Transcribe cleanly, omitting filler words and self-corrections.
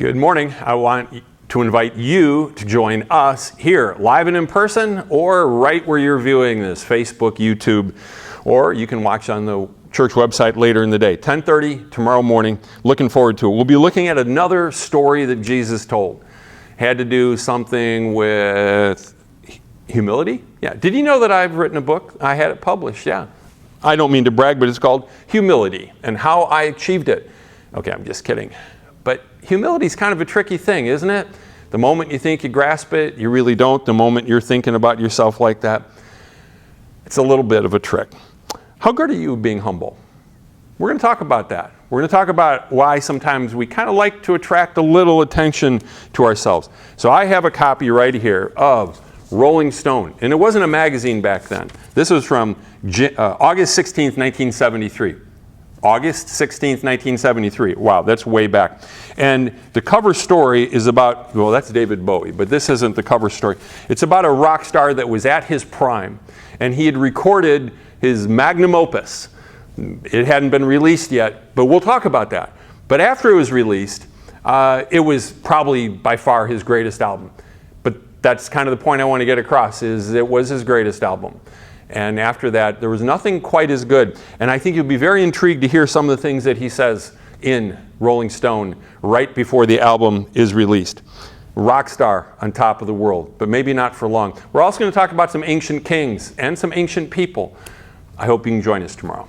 Good morning. I want to invite you to join us here, live and in person, or right where you're viewing this, Facebook, YouTube, or you can watch on the church website later in the day. 10:30 tomorrow morning. Looking forward to it. We'll be looking at another story that Jesus told. Had to do something with humility. Yeah. Did you know that I've written a book? I had it published. Yeah. I don't mean to brag, but it's called Humility and How I Achieved It. Okay, I'm just kidding. But humility is kind of a tricky thing, isn't it? The moment you think you grasp it, you really don't. The moment you're thinking about yourself like that, it's a little bit of a trick. How good are you being humble? We're going to talk about that. We're going to talk about why sometimes we kind of like to attract a little attention to ourselves. So I have a copy right here of Rolling Stone. And it wasn't a magazine back then. This was from August 16th, 1973. August 16th, 1973. Wow, that's way back. And the cover story is about, well, that's David Bowie, but this isn't the cover story. It's about a rock star that was at his prime, and he had recorded his magnum opus. It hadn't been released yet, but we'll talk about that. But after it was released, it was probably by far his greatest album. But that's kind of the point I want to get across, is it was his greatest album. And after that, there was nothing quite as good. And I think you'll be very intrigued to hear some of the things that he says in Rolling Stone right before the album is released. Rock star on top of the world, but maybe not for long. We're also going to talk about some ancient kings and some ancient people. I hope you can join us tomorrow.